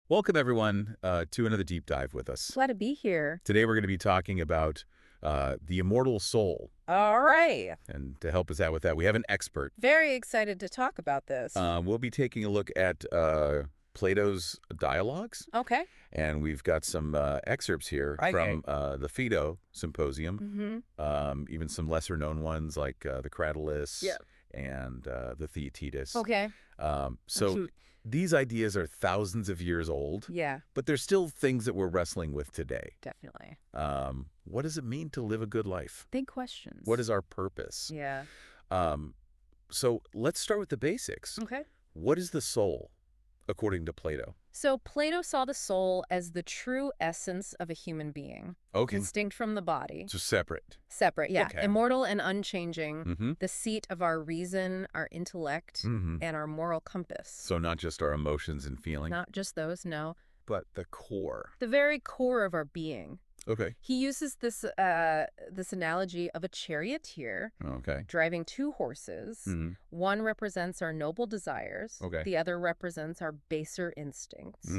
Welcome, everyone, to another deep dive with us. Glad to be here. Today, we're going to be talking about the immortal soul. All right. And to help us out with that, we have an expert. Very excited to talk about this. We'll be taking a look at Plato's dialogues. Okay. And we've got some excerpts here from the Phaedo Symposium, even some lesser-known ones like the Cratylus and the Theaetetus. Okay. So these ideas are thousands of years old, but they're still things that we're wrestling with today. Definitely. What does it mean to live a good life? Big questions. What is our purpose? Yeah. So let's start with the basics. Okay. What is the soul, according to Plato? So Plato saw the soul as the true essence of a human being. Okay. Distinct from the body. So separate. Separate, yeah. Okay. Immortal and unchanging. The seat of our reason, our intellect, and our moral compass. So not just our emotions and feelings. Not just those, no. But the core. The very core of our being. Okay. He uses this this analogy of a charioteer driving two horses. One represents our noble desires. The other represents our baser instincts.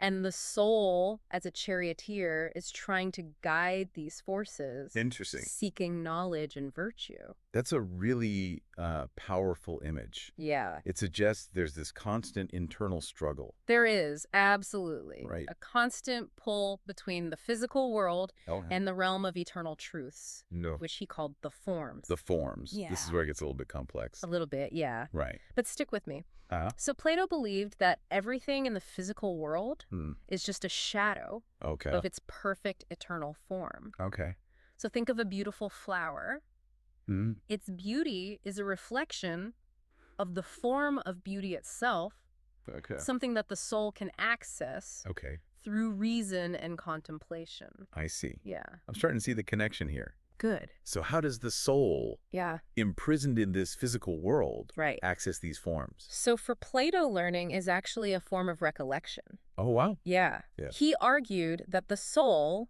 And the soul, as a charioteer, is trying to guide these forces. Interesting. Seeking knowledge and virtue. That's a really powerful image. Yeah. It suggests there's this constant internal struggle. There is, absolutely. Right. A constant pull between the physical world and the realm of eternal truths, which he called the forms. The forms. Yeah. This is where it gets a little bit complex. A little bit, yeah. Right. But stick with me. So Plato believed that everything in the physical world is just a shadow of its perfect eternal form. So think of a beautiful flower. Its beauty is a reflection of the form of beauty itself, something that the soul can access through reason and contemplation. I see. Yeah. I'm starting to see the connection here. Good. So how does the soul, imprisoned in this physical world, access these forms? So for Plato, learning is actually a form of recollection. Oh, wow. Yeah. He argued that the soul,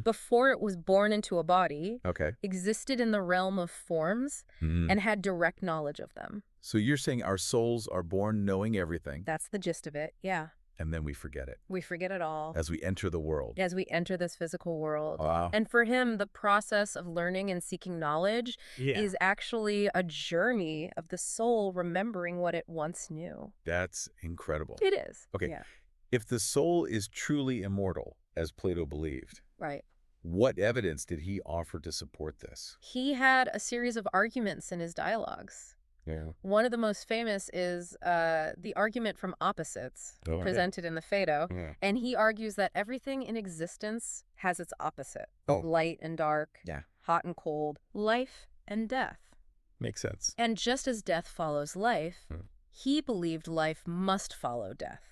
before it was born into a body, existed in the realm of forms and had direct knowledge of them. So you're saying our souls are born knowing everything. That's the gist of it, yeah. And then we forget it. We forget it all. As we enter the world. As we enter this physical world. Wow. And for him, the process of learning and seeking knowledge is actually a journey of the soul remembering what it once knew. That's incredible. It is. Okay. Yeah. If the soul is truly immortal, as Plato believed, what evidence did he offer to support this? He had a series of arguments in his dialogues. One of the most famous is the argument from opposites presented in the Phaedo. And he argues that everything in existence has its opposite. Light and dark, hot and cold, life and death. Makes sense. And just as death follows life, he believed life must follow death,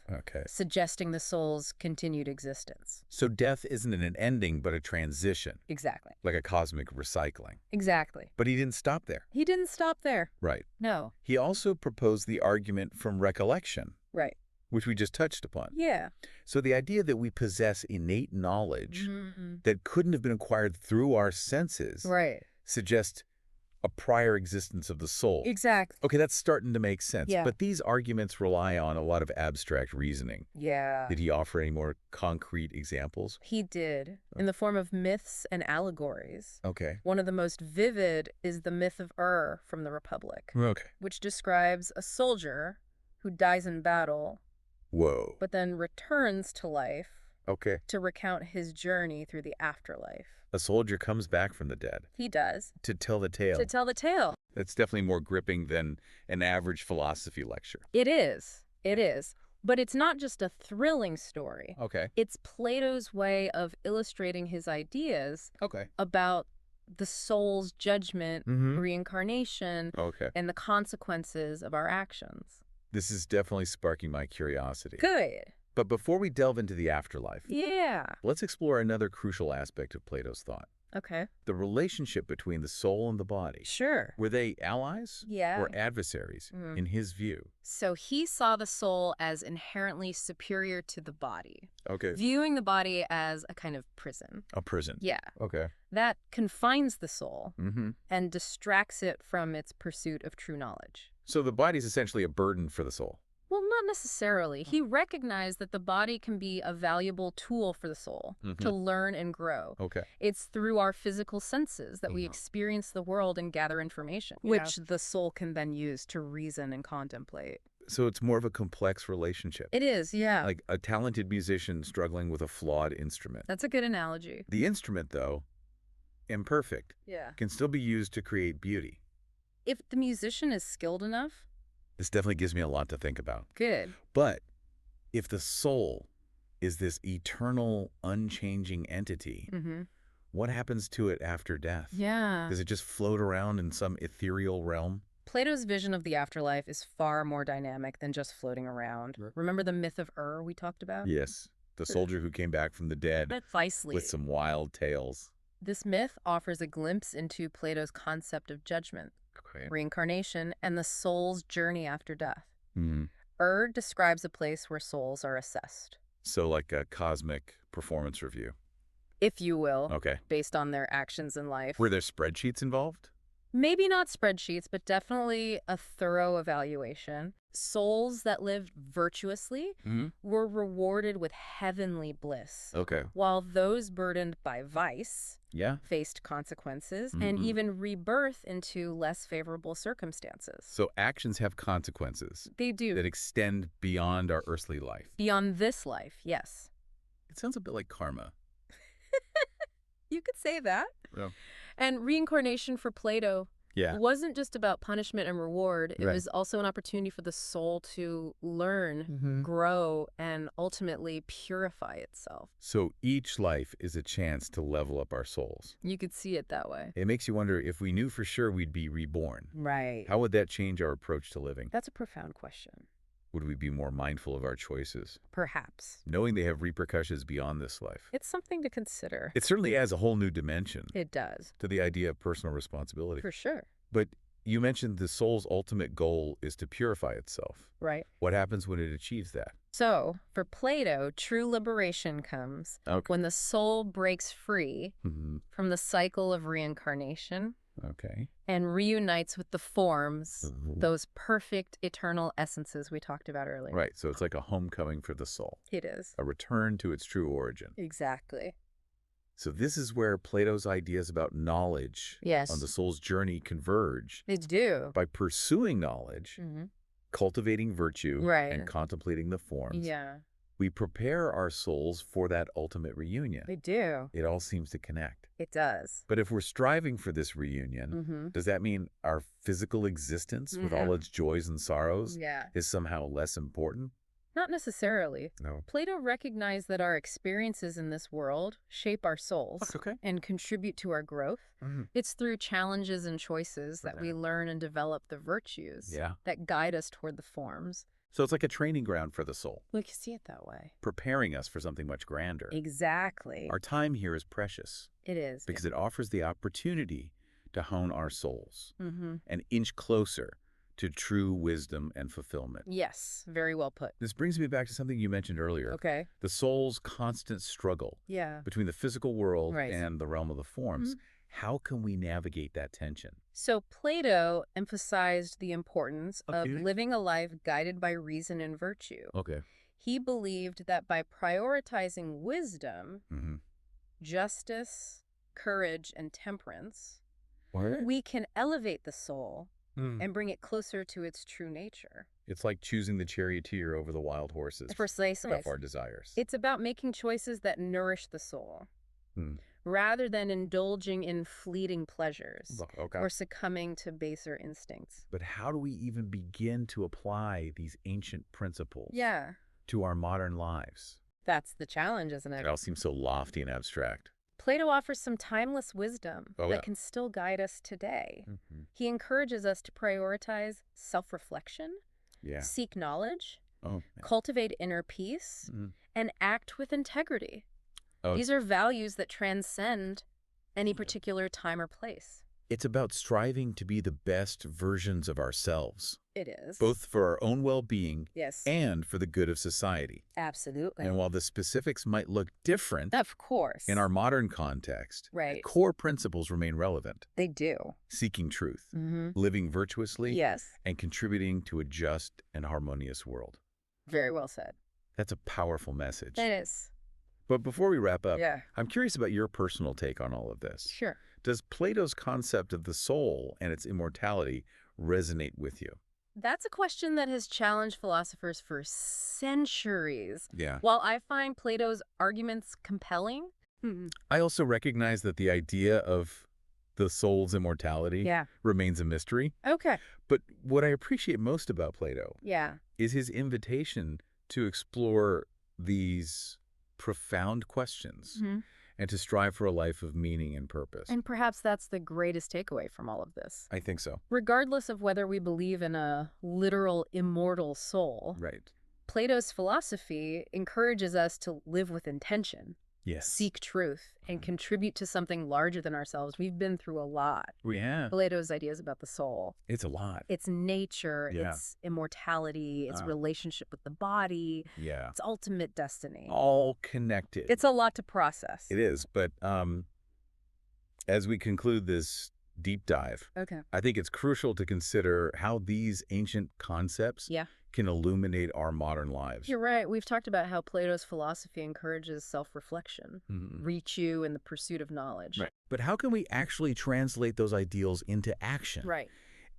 suggesting the soul's continued existence. So death isn't an ending, but a transition. Exactly. Like a cosmic recycling. Exactly. But he didn't stop there. He didn't stop there. Right. No. He also proposed the argument from recollection. Right. Which we just touched upon. Yeah. So the idea that we possess innate knowledge that couldn't have been acquired through our senses suggests a prior existence of the soul. Exactly. Okay, that's starting to make sense. But these arguments rely on a lot of abstract reasoning. Did he offer any more concrete examples? He did, in the form of myths and allegories. Okay. One of the most vivid is the myth of from the Republic. Which describes a soldier who dies in battle. But then returns to life. To recount his journey through the afterlife. A soldier comes back from the dead. He does. To tell the tale. To tell the tale. That's definitely more gripping than an average philosophy lecture. It is. It is. But it's not just a thrilling story. It's Plato's way of illustrating his ideas about the soul's judgment, reincarnation, and the consequences of our actions. This is definitely sparking my curiosity. Good. But before we delve into the afterlife, Yeah. let's explore another crucial aspect of Plato's thought. Okay. The relationship between the soul and the body. Sure. Were they allies Yeah. or adversaries in his view? So he saw the soul as inherently superior to the body. Okay. Viewing the body as a kind of prison. A prison. Yeah. Okay. That confines the soul and distracts it from its pursuit of true knowledge. So the body's essentially a burden for the soul. Well, not necessarily. He recognized that the body can be a valuable tool for the soul to learn and grow. Okay. It's through our physical senses that we experience the world and gather information, which the soul can then use to reason and contemplate. So it's more of a complex relationship. It is, yeah. Like a talented musician struggling with a flawed instrument. That's a good analogy. The instrument, though, imperfect, can still be used to create beauty. If the musician is skilled enough. This definitely gives me a lot to think about. Good. But if the soul is this eternal, unchanging entity, what happens to it after death? Yeah. Does it just float around in some ethereal realm? Plato's vision of the afterlife is far more dynamic than just floating around. Remember the myth of we talked about? Yes. The soldier who came back from the dead with some wild tales. This myth offers a glimpse into Plato's concept of judgment, reincarnation, and the soul's journey after death. Describes a place where souls are assessed. So like a cosmic performance review. If you will. Okay. Based on their actions in life. Were there spreadsheets involved? Maybe not spreadsheets, but definitely a thorough evaluation. Souls that lived virtuously were rewarded with heavenly bliss. Okay. While those burdened by vice faced consequences and even rebirth into less favorable circumstances. So actions have consequences. They do. That extend beyond our earthly life. Beyond this life, yes. It sounds a bit like karma. You could say that. Yeah. And reincarnation for Plato wasn't just about punishment and reward. It was also an opportunity for the soul to learn, grow, and ultimately purify itself. So each life is a chance to level up our souls. You could see it that way. It makes you wonder, if we knew for sure we'd be reborn, right? How would that change our approach to living? That's a profound question. Would we be more mindful of our choices? Perhaps. Knowing they have repercussions beyond this life. It's something to consider. It certainly adds a whole new dimension. It does. To the idea of personal responsibility. For sure. But you mentioned the soul's ultimate goal is to purify itself. Right. What happens when it achieves that? So, for Plato, true liberation comes when the soul breaks free from the cycle of reincarnation. And reunites with the forms, those perfect eternal essences we talked about earlier. Right, so it's like a homecoming for the soul. It is. A return to its true origin. Exactly. So this is where Plato's ideas about knowledge on the soul's journey converge. They do. By pursuing knowledge, cultivating virtue, and contemplating the forms. We prepare our souls for that ultimate reunion. They do. It all seems to connect. It does. But if we're striving for this reunion, does that mean our physical existence with all its joys and sorrows is somehow less important? Not necessarily. No. Plato recognized that our experiences in this world shape our souls and contribute to our growth. It's through challenges and choices that we learn and develop the virtues that guide us toward the forms. So it's like a training ground for the soul. We can see it that way. Preparing us for something much grander. Exactly. Our time here is precious. It is. Because it offers the opportunity to hone our souls and inch closer to true wisdom and fulfillment. Yes, very well put. This brings me back to something you mentioned earlier. The soul's constant struggle between the physical world and the realm of the forms. How can we navigate that tension? So Plato emphasized the importance of living a life guided by reason and virtue. He believed that by prioritizing wisdom, justice, courage, and temperance, we can elevate the soul and bring it closer to its true nature. It's like choosing the charioteer over the wild horses. Precisely. Of our desires. It's about making choices that nourish the soul. Rather than indulging in fleeting pleasures or succumbing to baser instincts. But how do we even begin to apply these ancient principles to our modern lives? That's the challenge, isn't it? It all seems so lofty and abstract. Plato offers some timeless wisdom that can still guide us today. He encourages us to prioritize self-reflection, seek knowledge, cultivate inner peace, and act with integrity. These are values that transcend any particular time or place. It's about striving to be the best versions of ourselves. It is. Both for our own well-being yes. and for the good of society. Absolutely. And while the specifics might look different, of course, in our modern context, right, core principles remain relevant. They do. Seeking truth, living virtuously, yes, and contributing to a just and harmonious world. Very well said. That's a powerful message. It is. But before we wrap up, Yeah. I'm curious about your personal take on all of this. Sure. Does Plato's concept of the soul and its immortality resonate with you? That's a question that has challenged philosophers for centuries. Yeah. While I find Plato's arguments compelling, I also recognize that the idea of the soul's immortality remains a mystery. Okay. But what I appreciate most about Plato Yeah. is his invitation to explore these profound questions and to strive for a life of meaning and purpose. And perhaps that's the greatest takeaway from all of this. I think so. Regardless of whether we believe in a literal immortal soul, Right. Plato's philosophy encourages us to live with intention. Yes. Seek truth, and contribute to something larger than ourselves. We've been through a lot. We have. Plato's ideas about the soul. It's a lot. It's nature, it's immortality, it's relationship with the body, it's ultimate destiny. All connected. It's a lot to process. It is, but as we conclude this deep dive, I think it's crucial to consider how these ancient concepts can illuminate our modern lives. You're right. We've talked about how Plato's philosophy encourages self-reflection, virtue, and the pursuit of knowledge. Right. But how can we actually translate those ideals into action? Right.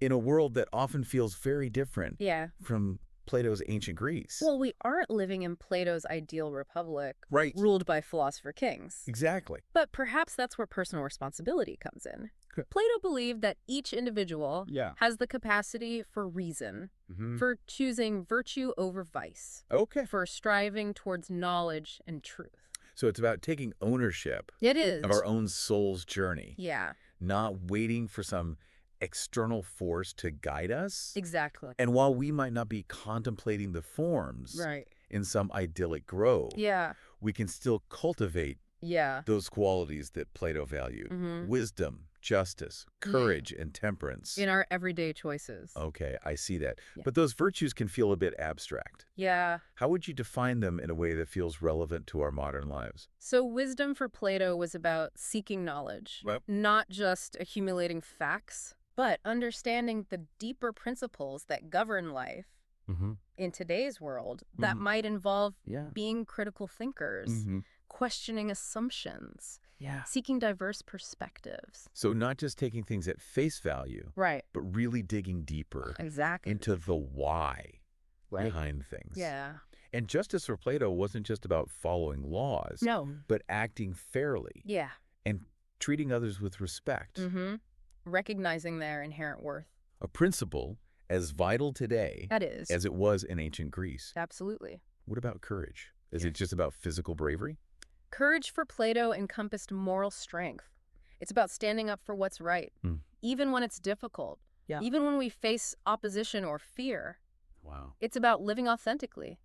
In a world that often feels very different from Plato's ancient Greece. Well, we aren't living in Plato's ideal republic, right, ruled by philosopher kings. Exactly. But perhaps that's where personal responsibility comes in. Plato believed that each individual has the capacity for reason, for choosing virtue over vice, for striving towards knowledge and truth. So it's about taking ownership of our own soul's journey. Yeah. Not waiting for some external force to guide us. Exactly. And while we might not be contemplating the forms in some idyllic grove, we can still cultivate those qualities that Plato valued. Wisdom, justice, courage, and temperance. In our everyday choices. Okay, I see that. But those virtues can feel a bit abstract. Yeah. How would you define them in a way that feels relevant to our modern lives? So wisdom for Plato was about seeking knowledge, not just accumulating facts, but understanding the deeper principles that govern life in today's world that might involve being critical thinkers, questioning assumptions, seeking diverse perspectives. So not just taking things at face value, but really digging deeper into the why behind things. Yeah. And justice for Plato wasn't just about following laws, but acting fairly and treating others with respect. Recognizing their inherent worth. A principle as vital today as it was in ancient Greece. Absolutely. What about courage? Is it just about physical bravery? Courage for Plato encompassed moral strength. It's about standing up for what's right, even when it's difficult, even when we face opposition or fear. Wow. It's about living authentically,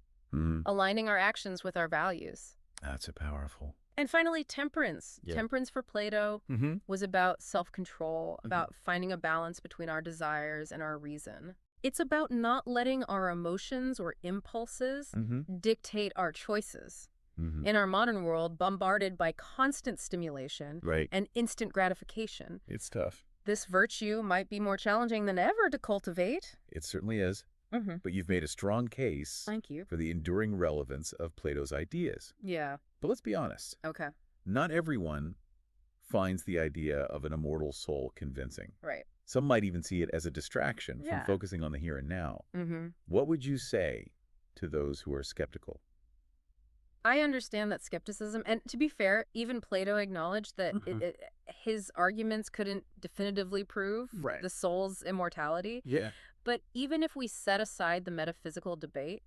aligning our actions with our values. That's powerful. And finally, temperance. Temperance for Plato was about self-control, about finding a balance between our desires and our reason. It's about not letting our emotions or impulses dictate our choices. In our modern world, bombarded by constant stimulation and instant gratification. It's tough. This virtue might be more challenging than ever to cultivate. It certainly is. But you've made a strong case for the enduring relevance of Plato's ideas. Yeah. But let's be honest. Okay. Not everyone finds the idea of an immortal soul convincing. Right. Some might even see it as a distraction from focusing on the here and now. What would you say to those who are skeptical? I understand that skepticism, and to be fair, even Plato acknowledged that his arguments couldn't definitively prove the soul's immortality. Yeah. But even if we set aside the metaphysical debate,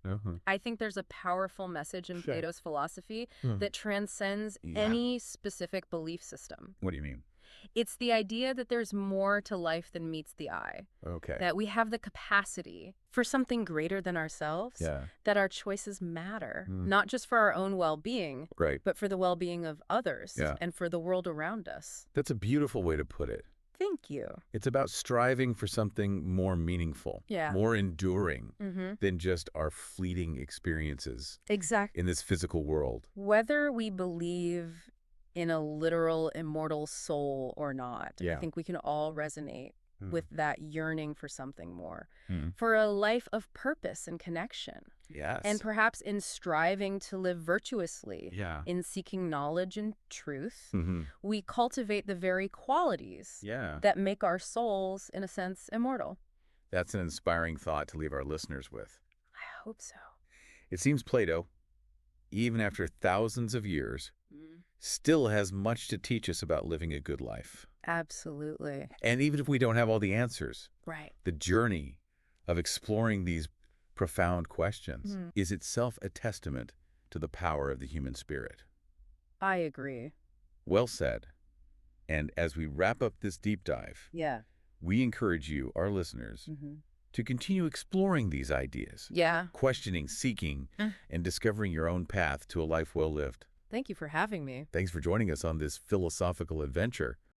I think there's a powerful message in Plato's philosophy that transcends any specific belief system. What do you mean? It's the idea that there's more to life than meets the eye. Okay. That we have the capacity for something greater than ourselves. That our choices matter, not just for our own well-being, but for the well-being of others and for the world around us. That's a beautiful way to put it. Thank you. It's about striving for something more meaningful, more enduring than just our fleeting experiences Exactly. in this physical world. Whether we believe in a literal immortal soul or not, I think we can all resonate with that yearning for something more, for a life of purpose and connection. Yes. And perhaps in striving to live virtuously, in seeking knowledge and truth, we cultivate the very qualities that make our souls, in a sense, immortal. That's an inspiring thought to leave our listeners with. I hope so. It seems Plato, even after thousands of years, still has much to teach us about living a good life. Absolutely. And even if we don't have all the answers, Right. the journey of exploring these profound questions is itself a testament to the power of the human spirit. I agree. Well said. And as we wrap up this deep dive, we encourage you, our listeners, to continue exploring these ideas. Questioning, seeking, and discovering your own path to a life well lived. Thank you for having me. Thanks for joining us on this philosophical adventure.